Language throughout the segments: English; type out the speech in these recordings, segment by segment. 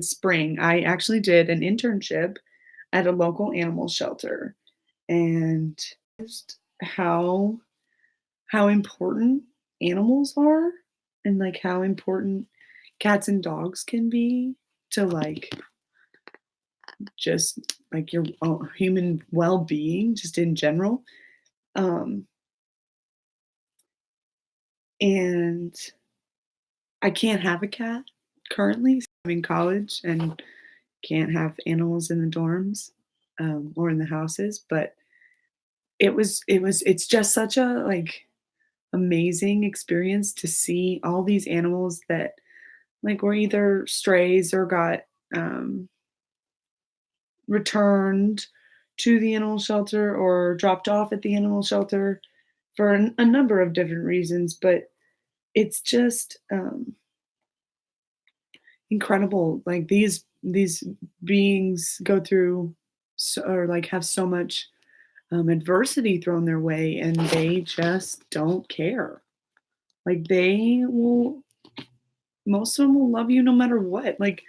spring, I actually did an internship at a local animal shelter, and just how important animals are, and, like, how important cats and dogs can be to, like, just, like, your human well-being just in general, um, and I can't have a cat currently, so I'm in college and can't have animals in the dorms, or in the houses, but it's just such a, like, amazing experience to see all these animals that, like, were either strays or got, um, returned to the animal shelter or dropped off at the animal shelter for a number of different reasons, but it's just, incredible, like, these beings go through or, like, have so much, adversity thrown their way, and they just don't care. Like, they will most of them will love you no matter what, like,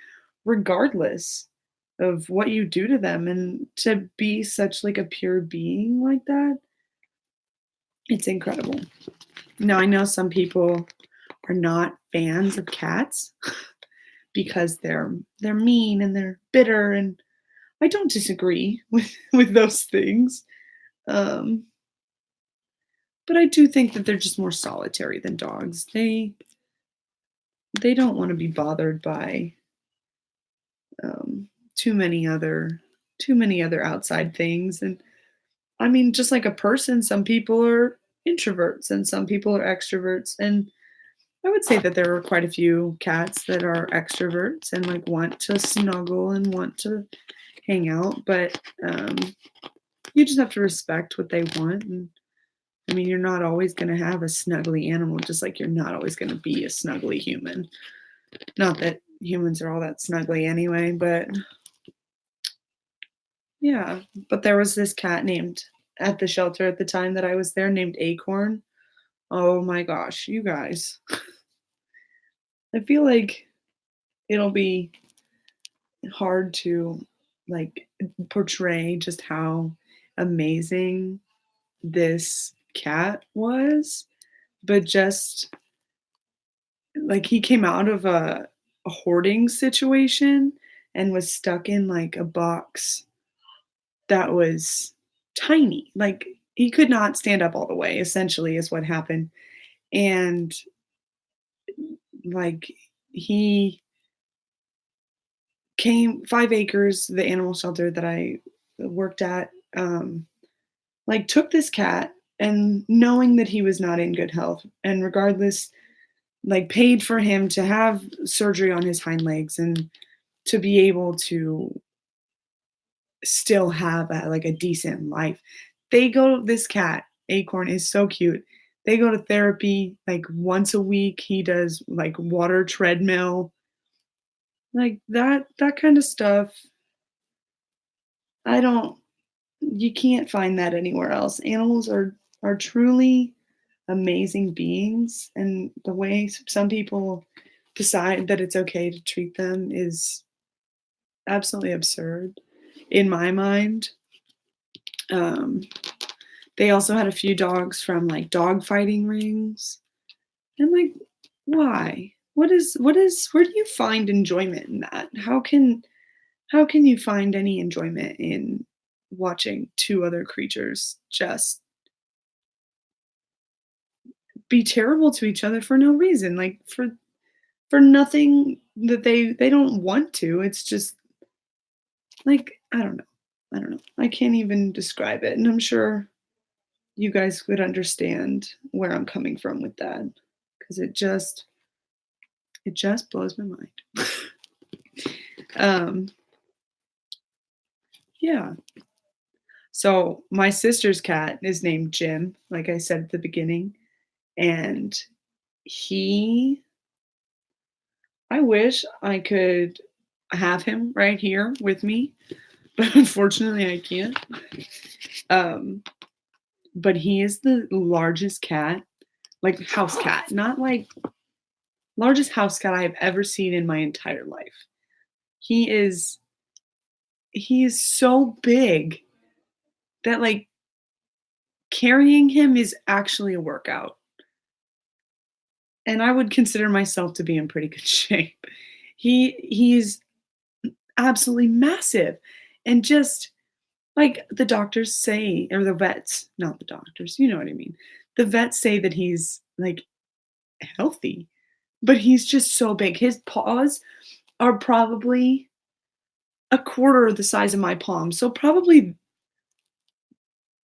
regardless of what you do to them, and to be such, like, a pure being like that, it's incredible. Now, I know some people are not fans of cats because they're mean and they're bitter, and I don't disagree with those things, um, but I do think that they're just more solitary than dogs. They don't wanna be bothered by, um, too many other too many other outside things, and I mean, just like a person, some people are introverts and some people are extroverts, and I would say that there are quite a few cats that are extroverts and, like, want to snuggle and want to hang out, but, you just have to respect what they want, and, I mean, you're not always gonna have a snuggly animal, just like you're not always gonna be a snuggly human. Not that humans are all that snuggly anyway, but yeah. But there was this cat named at the shelter at the time that I was there named Acorn. Oh my gosh, you guys. I feel like it'll be hard to, like, portray just how amazing this cat was, but just like, he came out of a hoarding situation and was stuck in, like, a box that was tiny, like, he could not stand up all the way, essentially, is what happened, and, like, he came 5 Acres, the animal shelter that I worked at, like, took this cat and knowing that he was not in good health, and regardless, like, paid for him to have surgery on his hind legs and to be able to still have a decent life. This cat, Acorn, is so cute. They go to therapy, like, once a week. He does, like, water treadmill, like, that kinda stuff. I don't You can't find that anywhere else. Animals are truly amazing beings, and the way some people decide that it's okay to treat them is absolutely absurd in my mind. Um, they also had a few dogs from, like, dog fighting rings. And, like, why? Where do you find enjoyment in that? How can you find any enjoyment in watching 2 other creatures just be terrible to each other for no reason? Like, for nothing that they don't want to. It's just, like, I don't know. I don't know. I can't even describe it, and I'm sure you guys would understand where I'm coming from with that, because it just blows my mind. Um, yeah. So my sister's cat is named Jim, like I said at the beginning, and he I wish I could have him right here with me, but unfortunately I can't. Um, but he is the largest cat, like house cat, not like largest house cat I have ever seen in my entire life. He is he is so big that, like, carrying him is actually a workout, and I would consider myself to be in pretty good shape. He's absolutely massive, and just like the doctors say, or the vets, not the doctors, you know what I mean. The vets say that he's, like, healthy, but he's just so big. His paws are probably a quarter the size of my palm, so probably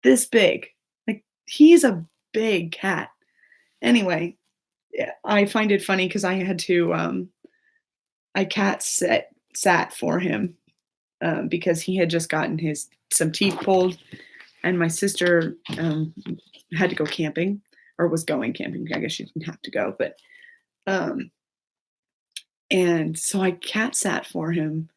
this big. Like, he's a big cat. Anyway, yeah, I find it funny because I cat sat for him, because he had just gotten his some teeth pulled, and my sister, had to go camping, or was going camping. I guess she didn't have to go, but, um and so I cat sat for him,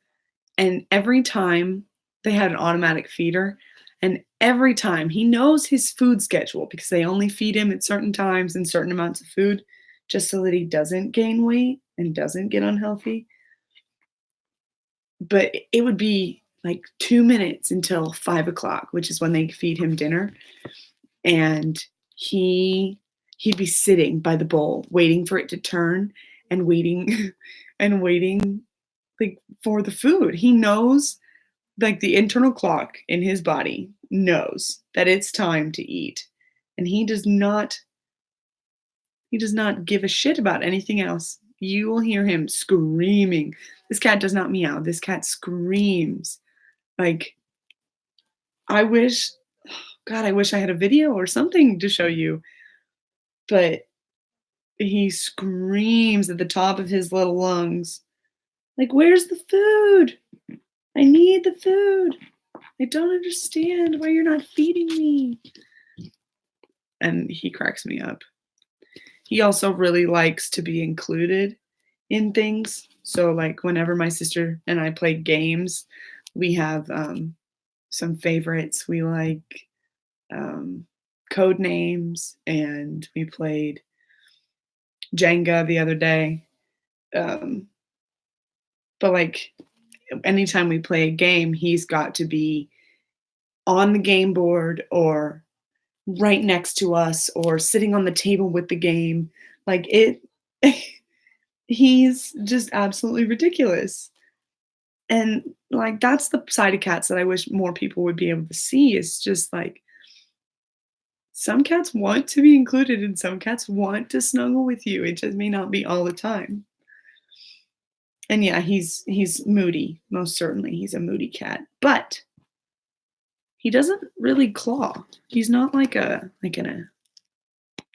and every time they had an automatic feeder, and every time he knows his food schedule because they only feed him at certain times and certain amounts of food just so that he doesn't gain weight and doesn't get unhealthy. But it would be like 2 minutes until 5 o'clock, which is when they feed him dinner, and he he'd be sitting by the bowl waiting for it to turn and waiting and waiting, like, for the food. He knows, like, the internal clock in his body knows that it's time to eat, and he does not give a shit about anything else. You will hear him screaming. This cat does not meow, this cat screams. Like, I wish God, I wish I had a video or something to show you, but he screams at the top of his little lungs, like, "Where's the food? I need the food. I don't understand why you're not feeding me." And he cracks me up. He also really likes to be included in things. So, like, whenever my sister and I play games, we have, some favorites. We like, um, code names, and we played Jenga the other day. Um, but, like, anytime we play a game, he's got to be on the game board or right next to us or sitting on the table with the game. Like, it he's just absolutely ridiculous. And, like, that's the side of cats that I wish more people would be able to see, is just, like, some cats want to be included and some cats want to snuggle with you. It just may not be all the time. And yeah, he's moody, most certainly. He's a moody cat, but he doesn't really claw. He's not like an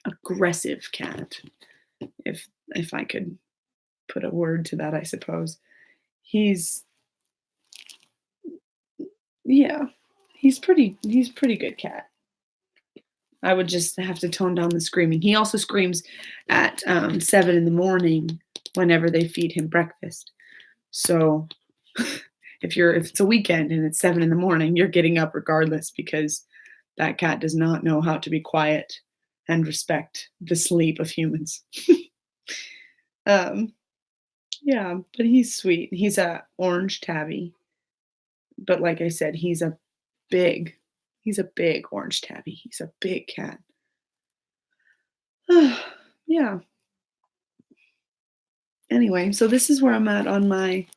aggressive cat, if I could put a word to that, I suppose. He's Yeah, he's pretty good cat. I would just have to tone down the screaming. He also screams at 7 in the morning whenever they feed him breakfast. So if it's a weekend and it's 7 in the morning, you're getting up regardless because that cat does not know how to be quiet and respect the sleep of humans. um, yeah, but he's sweet. He's a orange tabby, but like I said, big he's a big orange tabby. He's a big cat. Yeah. Anyway, so this is where I'm at on my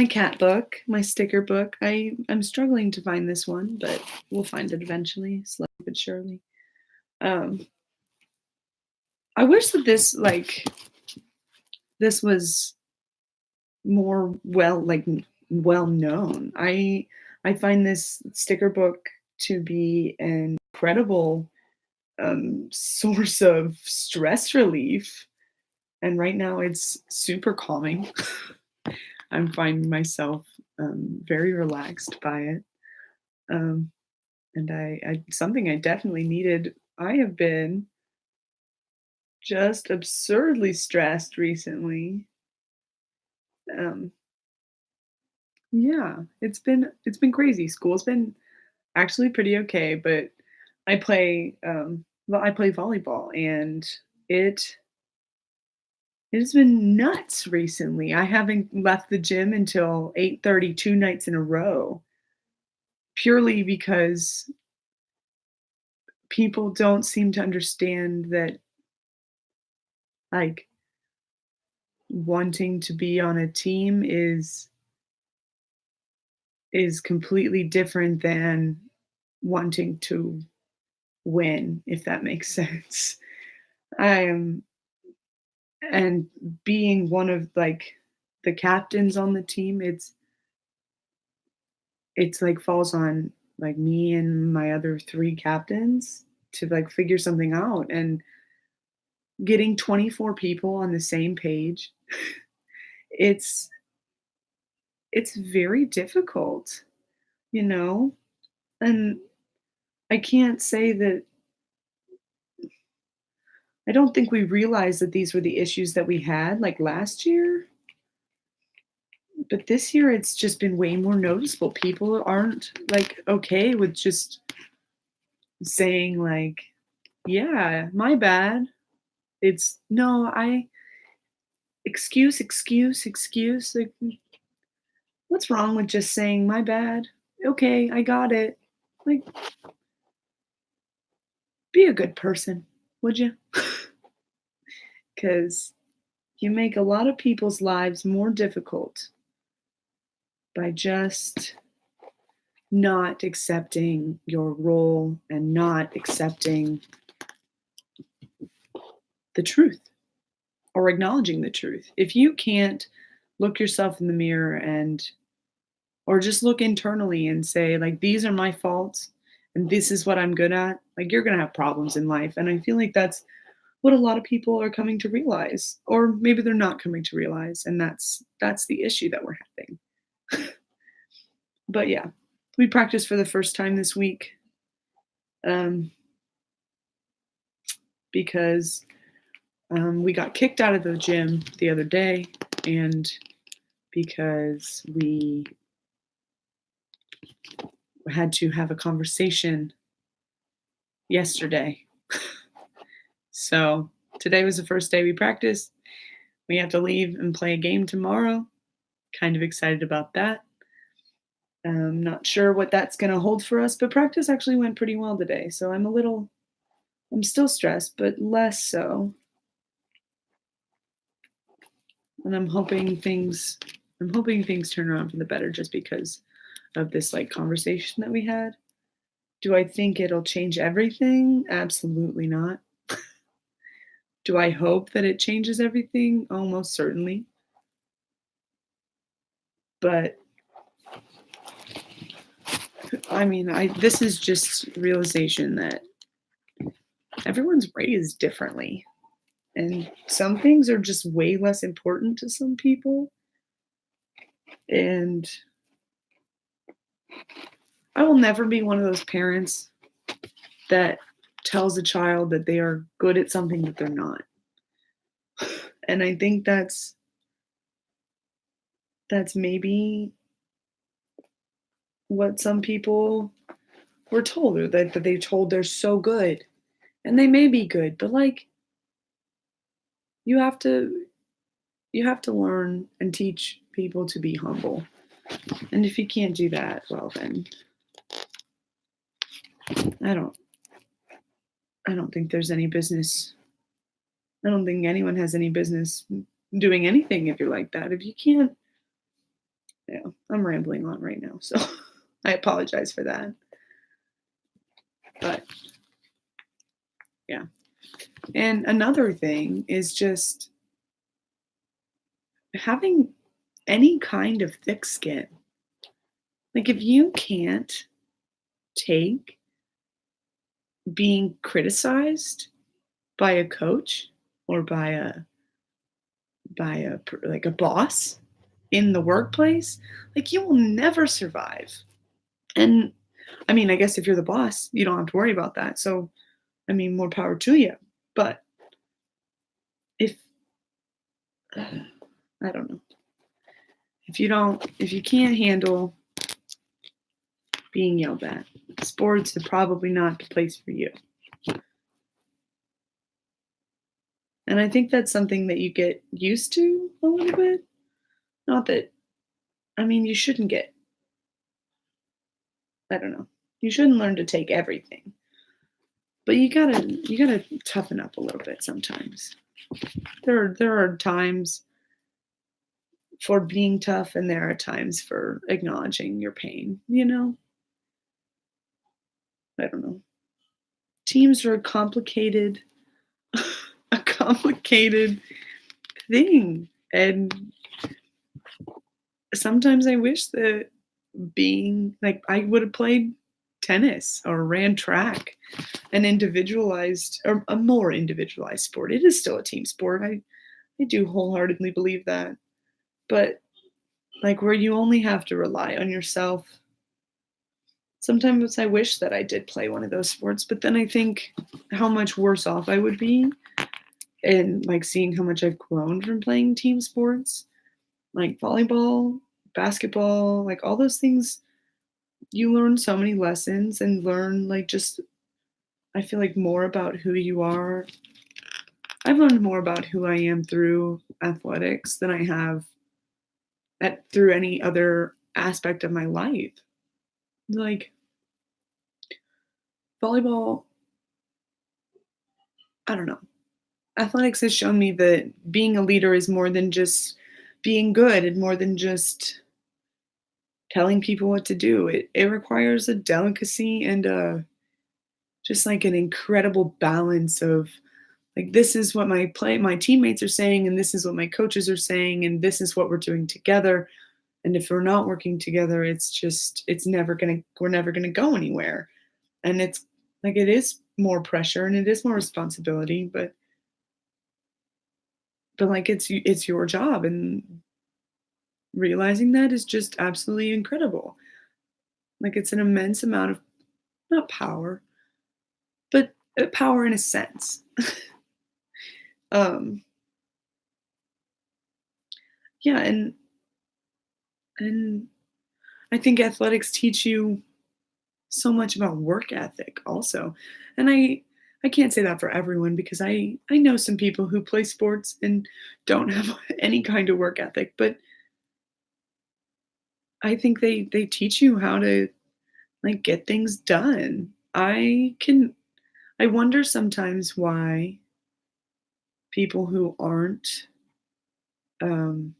cat book, my sticker book. I'm struggling to find this one, but we'll find it eventually, slowly but surely. Um, I wish that this was more well known. I find this sticker book to be an incredible source of stress relief, and right now it's super calming. I'm finding myself very relaxed by it. Um, and I something I definitely needed. I have been just absurdly stressed recently. Um, yeah, it's been crazy. School's been actually pretty okay, but I play volleyball, and it It has been nuts recently. I haven't left the gym until 8:30 2 nights in a row, purely because people don't seem to understand that, like, wanting to be on a team is completely different than wanting to win, if that makes sense. I am and being one of, like, the captains on the team, it's, like, falls on, like, me and my other 3 captains to, like, figure something out, and getting 24 people on the same page, it's it's very difficult, you know? And I can't say that I don't think we realized that these were the issues that we had, like, last year, but this year it's just been way more noticeable. People aren't, like, okay with just saying, like, "Yeah, my bad." It's, "No, I excuse, excuse, excuse." Like, what's wrong with just saying, "My bad. Okay, I got it." Like, be a good person, would you? Because you make a lot of people's lives more difficult by just not accepting your role and not accepting the truth or acknowledging the truth. If you can't look yourself in the mirror and or just look internally and say, like, these are my faults and this is what I'm good at, like, you're going to have problems in life. And I feel like that's what a lot of people are coming to realize, or maybe they're not coming to realize. And that's the issue that we're having. But yeah, we practiced for the first time this week, um, because we got kicked out of the gym the other day, and because we had to have a conversation yesterday. So today was the first day we practiced. We have to leave and play a game tomorrow. Kind of excited about that. Not sure what that's going to hold for us, but practice actually went pretty well today. So I'm still stressed, but less so. And I'm hoping things turn around for the better just because of this, like, conversation that we had. Do I think it'll change everything? Absolutely not. Do I hope that it changes everything? Almost certainly. But I mean, I this is just realization that everyone's raised differently, and some things are just way less important to some people. And I will never be one of those parents that tells a child that they are good at something that they're not. And I think that's maybe what some people were told, or that they told they're so good. And they may be good, but, like, you have to you have to learn and teach people to be humble. And if you can't do that, well then I don't I don't think there's any business. I don't think anyone has any business doing anything if you're like that. If you can't, yeah, I'm rambling on right now, so I apologize for that. But yeah. And another thing is just having any kind of thick skin. Like, if you can't take being criticized by a coach or like a boss in the workplace, like, you will never survive. And I mean, I guess if you're the boss, you don't have to worry about that. So, I mean, more power to you. But if I don't know, if you can't handle being yelled at, sports are probably not the place for you. And I think that's something that you get used to a little bit. Not that, I mean, you shouldn't get, I don't know. You shouldn't learn to take everything, but you gotta toughen up a little bit sometimes. There are times for being tough, and there are times for acknowledging your pain. I don't know. Teams are a complicated thing, and sometimes I wish that being like I would have played tennis or ran track, an individualized or a more individualized sport. It is still a team sport. I do wholeheartedly believe that. But like where you only have to rely on yourself. Sometimes I wish that I did play one of those sports, but then I think how much worse off I would be, and like seeing how much I've grown from playing team sports, like volleyball, basketball, like all those things. You learn so many lessons and learn like just I feel like more about who you are. I've learned more about who I am through athletics than I have through any other aspect of my life. Like volleyball, I don't know. Athletics has shown me that being a leader is more than just being good and more than just telling people what to do. It requires a delicacy and just like an incredible balance of like this is what my teammates are saying and this is what my coaches are saying and this is what we're doing together. And if we're not working together, we're never gonna go anywhere. And it's like it is more pressure and it is more responsibility, but like it's your job, and realizing that is just absolutely incredible. Like it's an immense amount of not power, but power in a sense. um yeah, and I think athletics teach you so much about work ethic also. And I can't say that for everyone because I know some people who play sports and don't have any kind of work ethic, but I think they teach you how to like get things done. I wonder sometimes why people who aren't um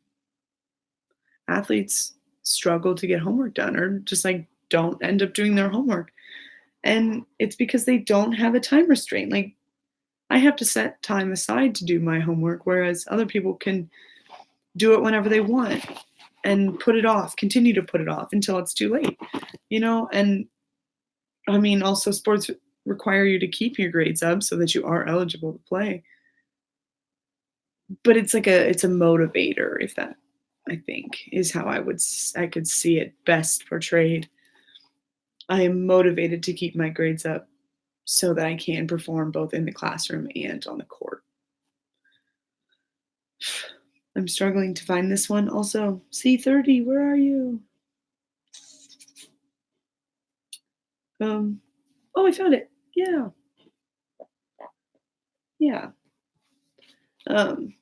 athletes struggle to get homework done or just like don't end up doing their homework. And it's because they don't have a time restraint. Like I have to set time aside to do my homework, whereas other people can do it whenever they want and put it off, continue to put it off until it's too late. And I mean, also sports require you to keep your grades up so that you are eligible to play. But it's a motivator, if that I think is how I could see it best portrayed. I am motivated to keep my grades up so that I can perform both in the classroom and on the court. I'm struggling to find this one also. C30, where are you? Um, oh, I found it. Yeah, yeah. Um,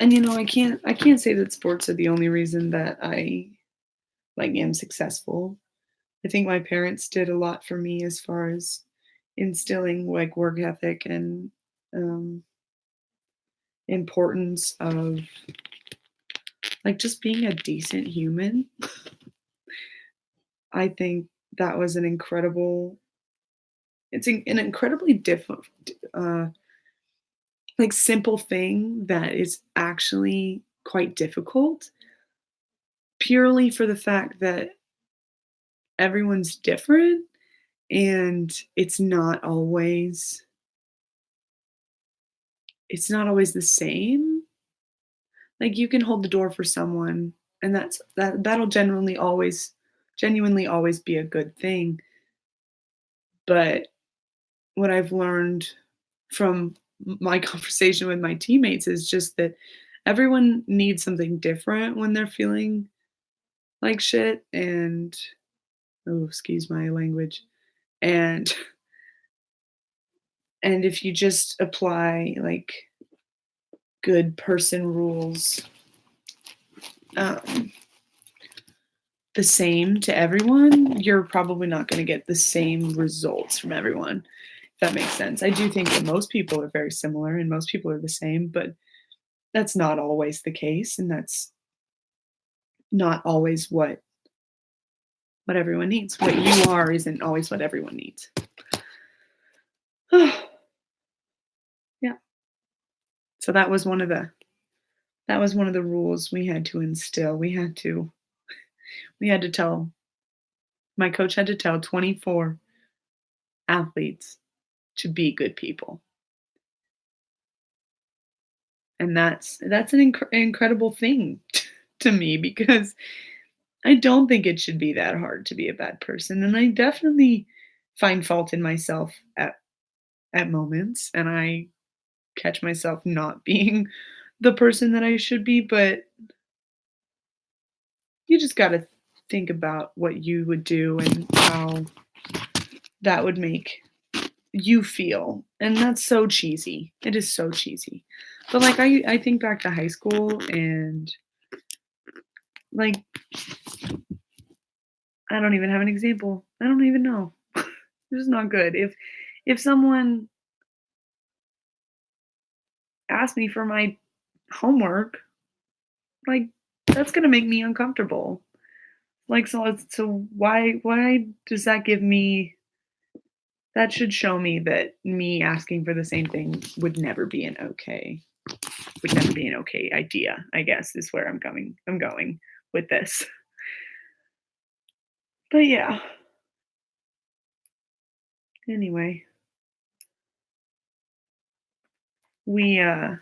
and I can't say that sports are the only reason that I like am successful. I think my parents did a lot for me as far as instilling like work ethic and um, importance of like just being a decent human. I think that was an incredibly different uh, like simple thing that is actually quite difficult purely for the fact that everyone's different and it's not always the same. Like you can hold the door for someone and that'll genuinely always be a good thing. But what I've learned from my conversation with my teammates is just that everyone needs something different when they're feeling like shit and oh, excuse my language. And and if you just apply like good person rules um, the same to everyone, you're probably not going to get the same results from everyone. If that makes sense. I do think that most people are very similar and most people are the same, but that's not always the case, and that's not always what everyone needs. What you are isn't always what everyone needs. Yeah. So that was one of the rules we had to instill. We had to tell my coach had to tell 24 athletes to be good people. And that's an incredible thing to me because I don't think it should be that hard to be a bad person, and I definitely find fault in myself at moments, and I catch myself not being the person that I should be, but you just gotta think about what you would do and how that would make you feel, and that's so cheesy. It is so cheesy. But, like, I think back to high school and, like, I don't even have an example. I don't even know. This is not good. If someone asked me for my homework, like, that's gonna make me uncomfortable. Like, so why does that give me that should show me that me asking for the same thing would never be an okay idea, I guess, is where I'm going with this. But yeah, anyway, we I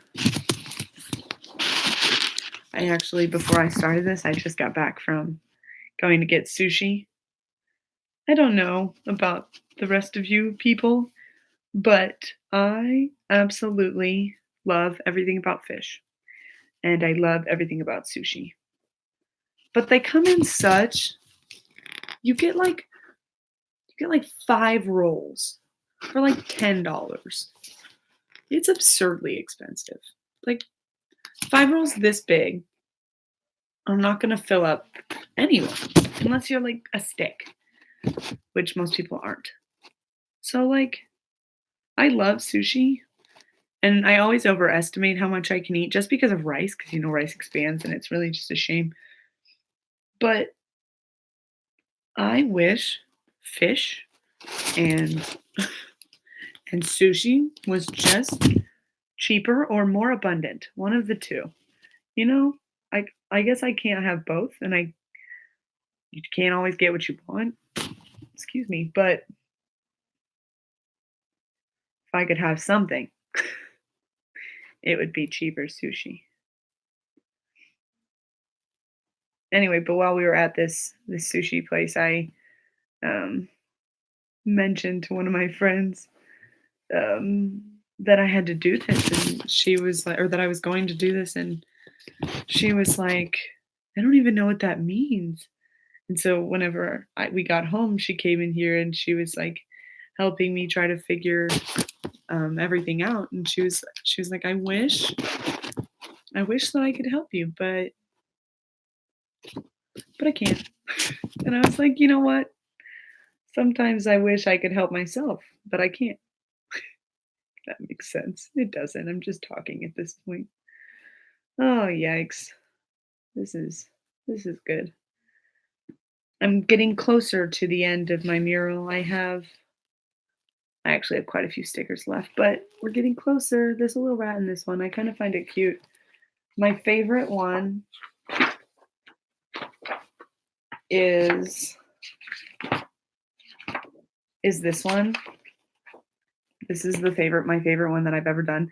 actually before I started this, I just got back from going to get sushi. I don't know about the rest of you people, but I absolutely love everything about fish, and I love everything about sushi. But they come in such you get like you get like 5 rolls for like $10. It's absurdly expensive. Like 5 rolls this big are not gonna fill up anyone unless you're like a stick, which most people aren't. So like I love sushi and I always overestimate how much I can eat just because of rice, because rice expands and it's really just a shame. But I wish fish and and sushi was just cheaper or more abundant. One of the two. You know, I guess I can't have both and you can't always get what you want. Excuse me, but if I could have something, it would be cheaper sushi. Anyway, but while we were at this sushi place, I um mentioned to one of my friends that I had to do this and she was like or that I was going to do this and she was like, "I don't even know what that means." And so whenever we got home, she came in here and she was like helping me try to figure everything out. And she was like, I wish that I could help you, but I can't. And I was like, you know what? Sometimes I wish I could help myself, but I can't. That makes sense. It doesn't. I'm just talking at this point. Oh yikes! This is this is good. I'm getting closer to the end of my mural. I actually have quite a few stickers left, but we're getting closer. There's a little rat in this one. I kind of find it cute. My favorite one is this one. This is my favorite one that I've ever done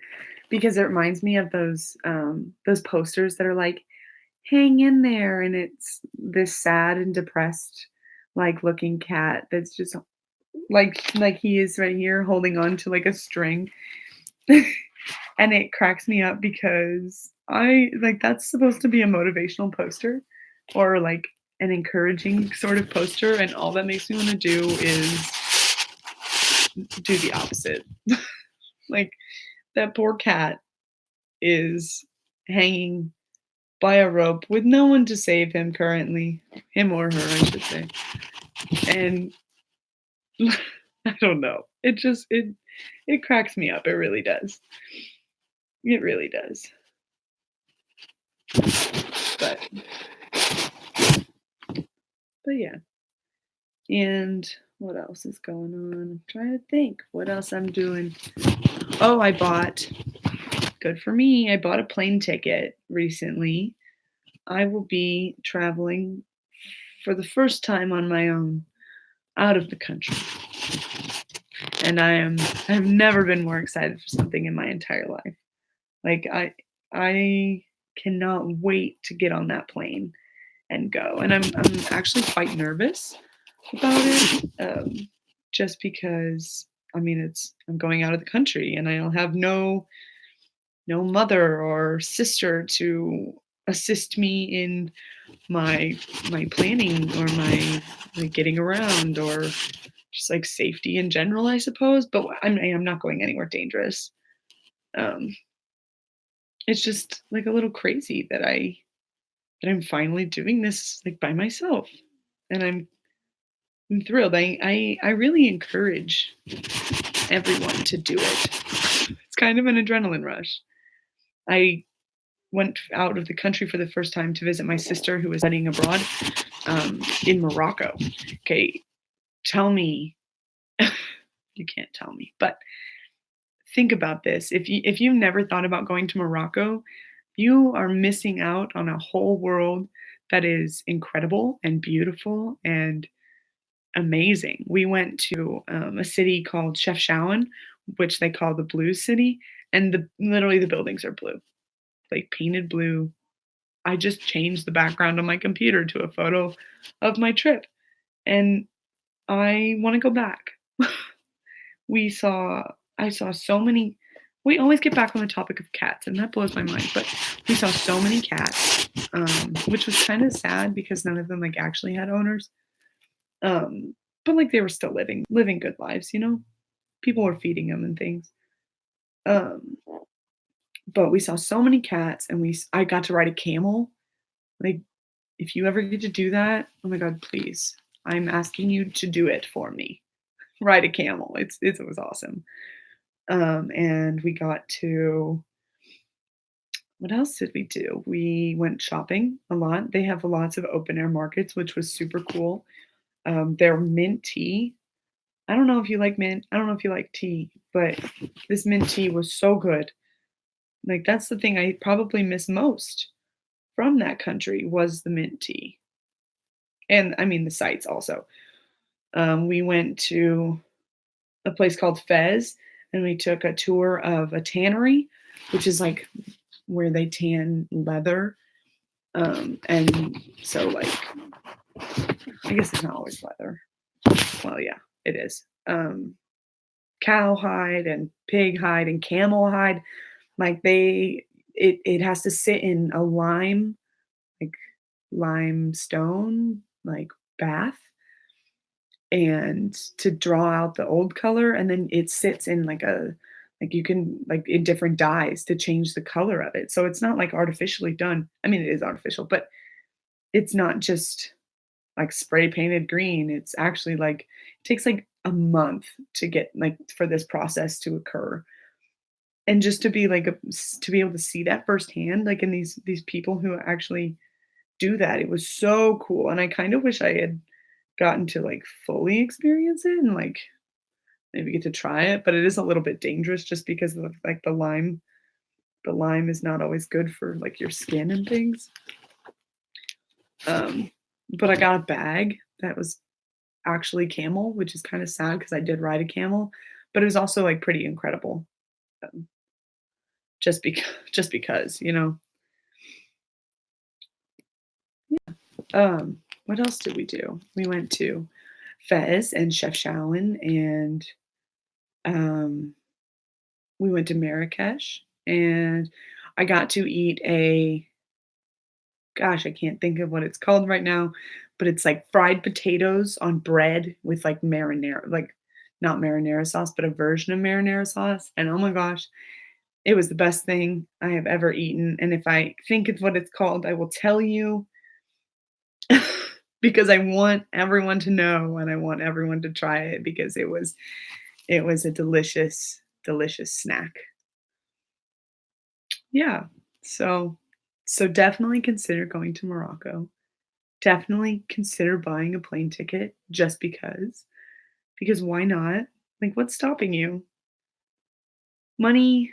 because it reminds me of those posters that are like hang in there and it's this sad and depressed like looking cat that's just like he is right here holding on to like a string. And it cracks me up because I like that's supposed to be a motivational poster or like an encouraging sort of poster and all that makes me want to do is do the opposite. Like that poor cat is hanging by a rope with no one to save him currently. Him or her, I should say. And I don't know. It cracks me up. It really does. It really does. But yeah. And what else is going on? I'm trying to think what else I'm doing. Oh, I bought, good for me, I bought a plane ticket recently. I will be traveling for the first time on my own out of the country. And I've never been more excited for something in my entire life. Like I cannot wait to get on that plane and go. And I'm actually quite nervous about it, just because I mean I'm going out of the country and I'll have no mother or sister to assist me in my planning or my getting around or just like safety in general, I suppose. But I'm not going anywhere dangerous. Um, it's just like a little crazy that I'm finally doing this like by myself, and I'm thrilled. I really encourage everyone to do it. It's kind of an adrenaline rush. I went out of the country for the first time to visit my sister who was studying abroad in Morocco. Okay, tell me, you can't tell me, but think about this. If you've never thought about going to Morocco, you are missing out on a whole world that is incredible and beautiful and amazing. We went to a city called Chefchaouen, which they call the Blue City, and literally the buildings are blue, like painted blue. I just changed the background on my computer to a photo of my trip, and I want to go back. we saw I saw so many. We always get back on the topic of cats, and that blows my mind. But we saw so many cats, which was kind of sad because none of them like actually had owners. But like they were still living good lives, you know. People were feeding them and things. Um, but we saw so many cats, and I got to ride a camel. Like, if you ever get to do that, oh my god, please, I'm asking you to do it for me. Ride a camel. It was awesome. And we got to, what else did we do? We went shopping a lot. They have lots of open air markets, which was super cool. Their mint tea. I don't know if you like mint. I don't know if you like tea, but this mint tea was so good. Like that's the thing I probably miss most from that country was the mint tea. And I mean the sights also. We went to a place called Fez and we took a tour of a tannery, which is like where they tan leather. And so like I guess it's not always leather. Well, yeah, it is. Cowhide and pig hide and camel hide. Like it has to sit in a like limestone, like bath and to draw out the old color and then it sits in like you can like in different dyes to change the color of it. So it's not like artificially done. I mean, it is artificial, but it's not just like spray painted green. It's actually like it takes like a month to get like for this process to occur. And just to be like to be able to see that firsthand, like in these people who actually do that, it was so cool. And I kind of wish I had gotten to like fully experience it and like maybe get to try it, but it is a little bit dangerous just because of like the lime is not always good for like your skin and things. Um, but I got a bag that was actually camel, which is kind of sad because I did ride a camel, but it was also like pretty incredible. Um, just because, you know. What else did we do? We went to Fez and Chefchaouen, and um, we went to Marrakesh, and I got to eat a, gosh, I can't think of what it's called right now, but it's like fried potatoes on bread with like marinara, like not marinara sauce, but a version of marinara sauce. And oh my gosh, It was the best thing I have ever eaten, and if I think it's what it's called, I will tell you because I want everyone to know and I want everyone to try it because it was a delicious, delicious snack. Yeah. So so definitely consider going to Morocco. Definitely consider buying a plane ticket just because why not? Like, what's stopping you? Money,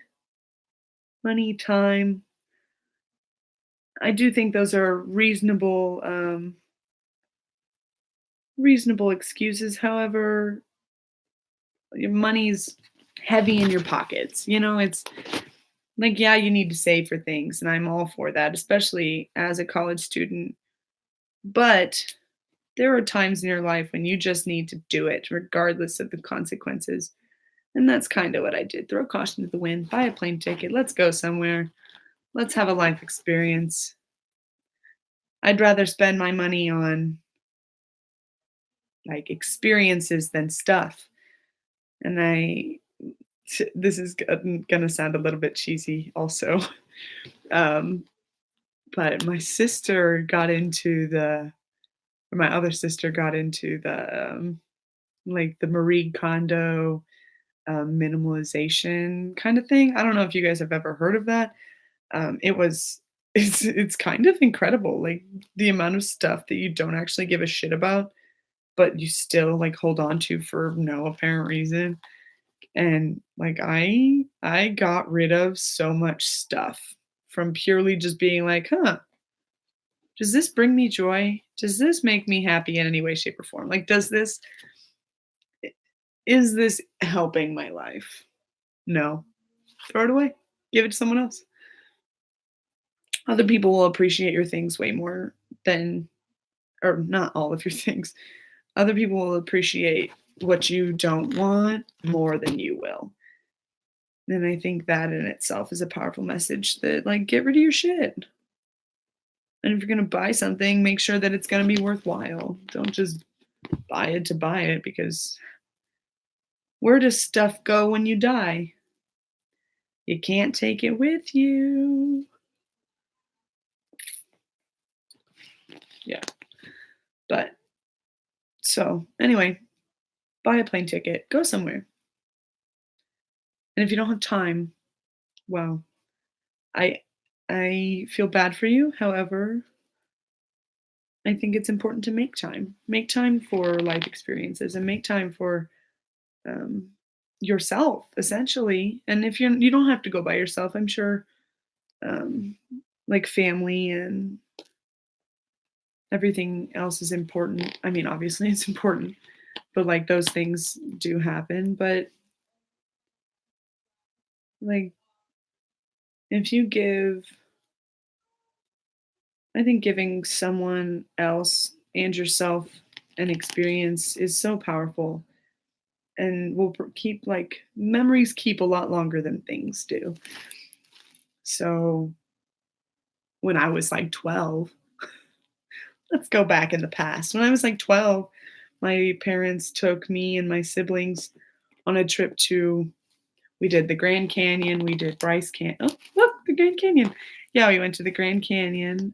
money, time. I do think those are reasonable excuses. However, your money's heavy in your pockets. It's like, yeah, you need to save for things, and I'm all for that, especially as a college student. But there are times in your life when you just need to do it regardless of the consequences. And that's kind of what I did. Throw caution to the wind, buy a plane ticket, let's go somewhere. Let's have a life experience. I'd rather spend my money on like experiences than stuff. And this is gonna sound a little bit cheesy also. Um, but my other sister got into like the Marie Kondo minimalization kind of thing. I don't know if you guys have ever heard of that. It was it's kind of incredible, like the amount of stuff that you don't actually give a shit about, but you still like hold on to for no apparent reason. And like I got rid of so much stuff from purely just being like, huh, does this bring me joy? Does this make me happy in any way, shape, or form? Like, is this helping my life? No. Throw it away. Give it to someone else. Other people will appreciate your things way more than, or not all of your things. Other people will appreciate what you don't want more than you will. And I think that in itself is a powerful message that, like, get rid of your shit. And if you're going to buy something, make sure that it's going to be worthwhile. Don't just buy it to buy it because where does stuff go when you die? You can't take it with you. Yeah. But so, anyway, buy a plane ticket, go somewhere. And if you don't have time, well, I I feel bad for you. However, I think it's important to make time. Make time for life experiences and make time for um, yourself, essentially. And if you don't have to go by yourself, I'm sure um, like family and everything else is important. I mean, obviously it's important, but like those things do happen. But like if you give, I think giving someone else and yourself an experience is so powerful and will keep like memories keep a lot longer than things do. So when I was like 12, let's go back in the past. When I was like 12, my parents took me and my siblings on a trip to, we did the Grand Canyon, we did Bryce Canyon. Oh, look, the Grand Canyon. Yeah, we went to the Grand Canyon.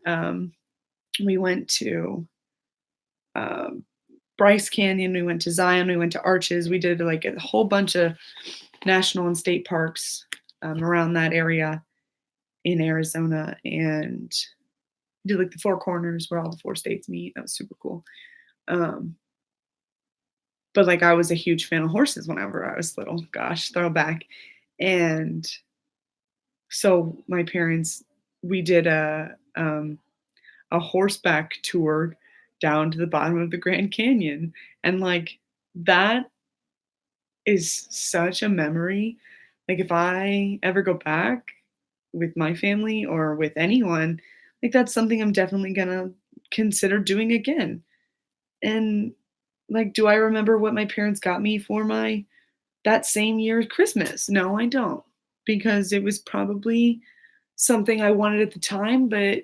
We went to um, Bryce Canyon, we went to Zion, we went to Arches. We did like a whole bunch of national and state parks around that area in Arizona, and did like the Four Corners where all the four states meet. That was super cool. Um, but like I was a huge fan of horses whenever I was little. Gosh, throwback. And so my parents, we did a horseback tour down to the bottom of the Grand Canyon, and like that is such a memory. Like if I ever go back with my family or with anyone, like that's something I'm definitely gonna consider doing again. And like, do I remember what my parents got me for my that same year's Christmas? No, I don't. Because it was probably something I wanted at the time, but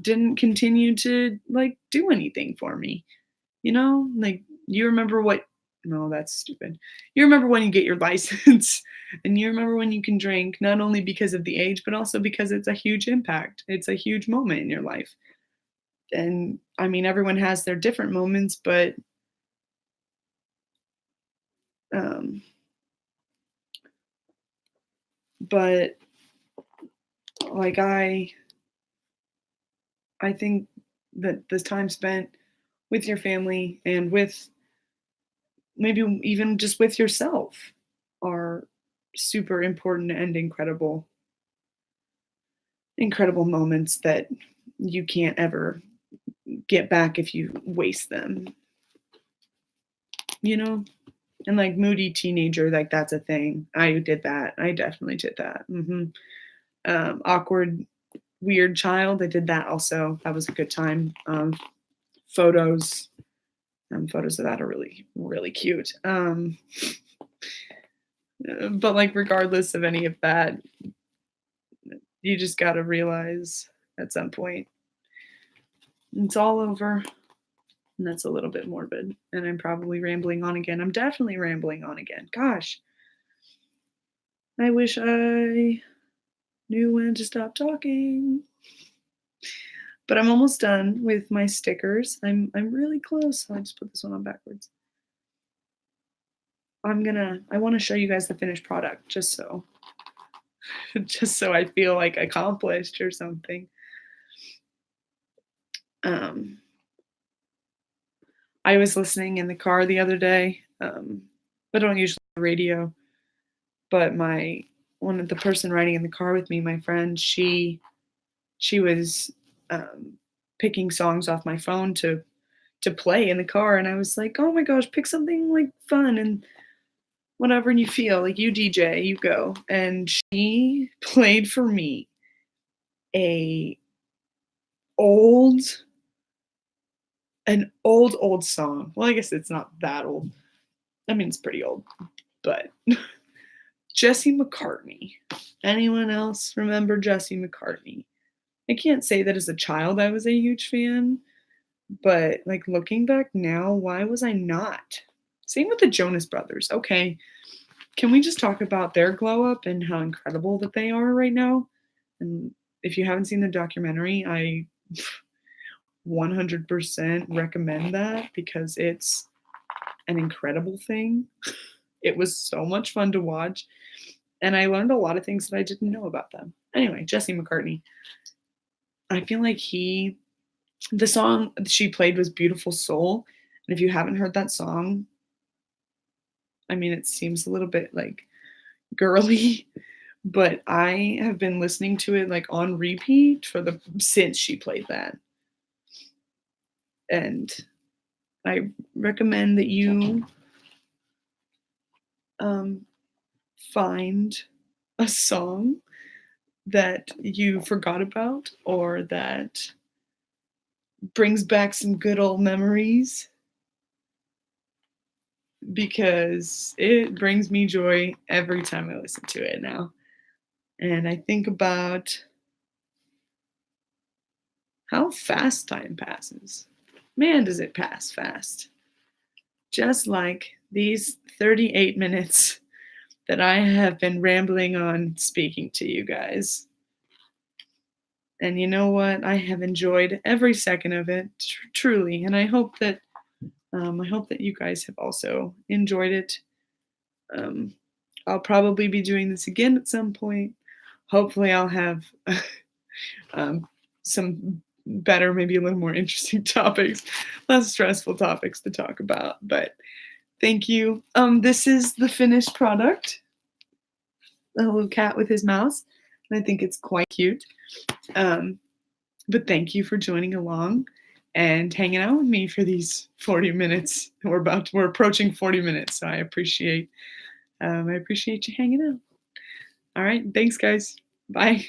didn't continue to like do anything for me. Like you remember what No, that's stupid. You remember when you get your license, and you remember when you can drink, not only because of the age, but also because it's a huge impact. It's a huge moment in your life. And I mean, everyone has their different moments, um, but like I think that the time spent with your family and with maybe even just with yourself are super important and incredible moments that you can't ever get back if you waste them, you know? And like moody teenager, like that's a thing. I did that. I definitely did that. Awkward, weird child. I did that also. That was a good time. Photos. Photos of that are really, really cute. But like, regardless of any of that, you just got to realize at some point it's all over. And that's a little bit morbid. And I'm probably rambling on again. I'm definitely rambling on again. Gosh, I wish I knew when to stop talking. But I'm almost done with my stickers. I'm really close. So I just put this one on backwards. I want to show you guys the finished product just so just so I feel like accomplished or something. Um I was listening in the car the other day. I don't usually have radio, but my one of the person riding in the car with me, my friend, she was um, picking songs off my phone to play in the car, and I was like, oh my gosh, pick something like fun and whatever you feel like. You DJ, you go. And she played for me a old old song. Well, I guess it's not that old. I mean, it's pretty old, but Jesse McCartney. Anyone else remember Jesse McCartney? I can't say that as a child I was a huge fan, but like looking back now, why was I not? Same with the Jonas Brothers. Okay, can we just talk about their glow up and how incredible that they are right now? And if you haven't seen the documentary, I 100% recommend that because it's an incredible thing. It was so much fun to watch, and I learned a lot of things that I didn't know about them. Anyway, Jesse McCartney. I feel like the song she played was Beautiful Soul. And if you haven't heard that song, I mean, it seems a little bit like girly, but I have been listening to it like on repeat since she played that. And I recommend that you um, find a song that you forgot about or that brings back some good old memories because it brings me joy every time I listen to it now. And I think about how fast time passes. Man, does it pass fast. Just like these 38 minutes that I have been rambling on speaking to you guys. And you know what? I have enjoyed every second of it, truly. And I hope that you guys have also enjoyed it. Um, I'll probably be doing this again at some point. Hopefully, I'll have um, some better, maybe a little more interesting topics, less stressful topics to talk about. But thank you. This is the finished product. A little cat with his mouse, and I think it's quite cute. But thank you for joining along and hanging out with me for these 40 minutes. We're approaching 40 minutes, so I appreciate you hanging out. All right, thanks guys. Bye.